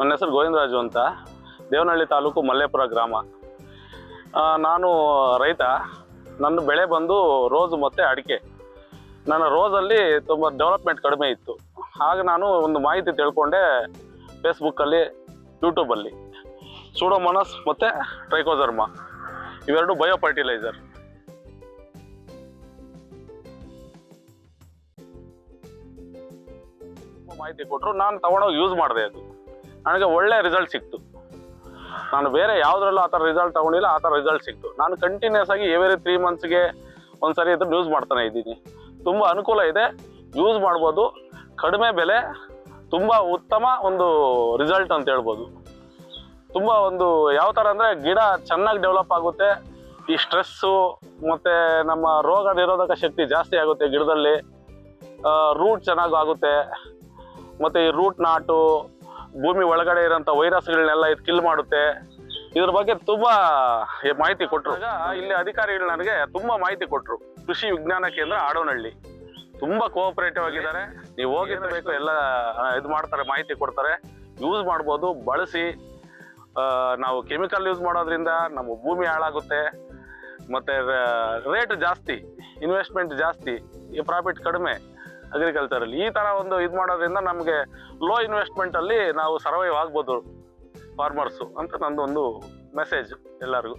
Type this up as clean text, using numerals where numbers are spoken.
ನನ್ನ ಹೆಸರು ಗೋವಿಂದರಾಜು ಅಂತ, ದೇವನಹಳ್ಳಿ ತಾಲೂಕು ಮಲ್ಲೇಪುರ ಗ್ರಾಮ. ನಾನು ರೈತ. ನನ್ನ ಬೆಳೆ ಬಂದು ರೋಸು ಮತ್ತು ಅಡಿಕೆ. ನನ್ನ ರೋಸಲ್ಲಿ ತುಂಬ ಡೆವಲಪ್ಮೆಂಟ್ ಕಡಿಮೆ ಇತ್ತು. ಆಗ ನಾನು ಒಂದು ಮಾಹಿತಿ ತಿಳ್ಕೊಂಡೆ ಫೇಸ್ಬುಕ್ಕಲ್ಲಿ, ಯೂಟ್ಯೂಬಲ್ಲಿ. ಸೂಡೋಮೋನಾಸ್ ಮತ್ತು ಟ್ರೈಕೋಡರ್ಮಾ ಇವೆರಡು ಬಯೋ ಫರ್ಟಿಲೈಸರ್. ಮಾಹಿತಿ ಕೊಟ್ಟರು, ನಾನು ತಗೊಂಡೋಗಿ ಯೂಸ್ ಮಾಡಿದೆ. ಅದು ನನಗೆ ಒಳ್ಳೆ ರಿಸಲ್ಟ್ ಸಿಕ್ತು. ನಾನು ಬೇರೆ ಯಾವುದ್ರಲ್ಲೂ ಆ ಥರ ರಿಸಲ್ಟ್ ತೊಗೊಂಡಿಲ್ಲ, ಆ ಥರ ರಿಸಲ್ಟ್ ಸಿಕ್ತು. ನಾನು ಕಂಟಿನ್ಯೂಸ್ ಆಗಿ ಎವ್ರಿ 3 ಮಂತ್ಸ್ಗೆ ಒಂದ್ಸರಿ ಇದನ್ನು ಯೂಸ್ ಮಾಡ್ತಾನೆ ಇದ್ದೀನಿ. ತುಂಬ ಅನುಕೂಲ ಇದೆ, ಯೂಸ್ ಮಾಡ್ಬೋದು. ಕಡಿಮೆ ಬೆಲೆ, ತುಂಬ ಉತ್ತಮ ಒಂದು ರಿಸಲ್ಟ್ ಅಂತ ಹೇಳ್ಬೋದು. ತುಂಬ ಒಂದು ಯಾವ ಥರ ಅಂದರೆ ಗಿಡ ಚೆನ್ನಾಗಿ ಡೆವಲಪ್ ಆಗುತ್ತೆ. ಈ ಸ್ಟ್ರೆಸ್ಸು ಮತ್ತು ನಮ್ಮ ರೋಗ ನಿರೋಧಕ ಶಕ್ತಿ ಜಾಸ್ತಿ ಆಗುತ್ತೆ ಗಿಡದಲ್ಲಿ. ರೂಟ್ ಚೆನ್ನಾಗಿ ಆಗುತ್ತೆ. ಮತ್ತು ಈ ರೂಟ್ ನಾಟು, ಭೂಮಿ ಒಳಗಡೆ ಇರೋಂಥ ವೈರಸ್ಗಳನ್ನೆಲ್ಲ ಇದು ಕಿಲ್ ಮಾಡುತ್ತೆ. ಇದ್ರ ಬಗ್ಗೆ ತುಂಬ ಮಾಹಿತಿ ಕೊಟ್ಟರು. ಇಲ್ಲಿ ಅಧಿಕಾರಿಗಳು ನನಗೆ ತುಂಬ ಮಾಹಿತಿ ಕೊಟ್ಟರು. ಕೃಷಿ ವಿಜ್ಞಾನ ಕೇಂದ್ರ ಆಡೋನಹಳ್ಳಿ ತುಂಬ ಕೋಆಪರೇಟಿವ್ ಆಗಿದ್ದಾರೆ. ನೀವು ಹೋಗಿರಬೇಕು, ಎಲ್ಲ ಇದು ಮಾಡ್ತಾರೆ, ಮಾಹಿತಿ ಕೊಡ್ತಾರೆ. ಯೂಸ್ ಮಾಡ್ಬೋದು, ಬಳಸಿ. ನಾವು ಕೆಮಿಕಲ್ ಯೂಸ್ ಮಾಡೋದ್ರಿಂದ ನಮ್ಮ ಭೂಮಿ ಹಾಳಾಗುತ್ತೆ, ಮತ್ತು ರೇಟ್ ಜಾಸ್ತಿ, ಇನ್ವೆಸ್ಟ್ಮೆಂಟ್ ಜಾಸ್ತಿ, ಈ ಪ್ರಾಫಿಟ್ ಕಡಿಮೆ ಅಗ್ರಿಕಲ್ಚರಲ್ಲಿ. ಈ ಥರ ಒಂದು ಇದು ಮಾಡೋದ್ರಿಂದ ನಮಗೆ ಲೋ ಇನ್ವೆಸ್ಟ್ಮೆಂಟಲ್ಲಿ ನಾವು ಸರ್ವೈವ್ ಆಗ್ಬೋದು ಫಾರ್ಮರ್ಸು ಅಂತ ನಂದೊಂದು ಮೆಸೇಜ್ ಎಲ್ಲರಿಗೂ.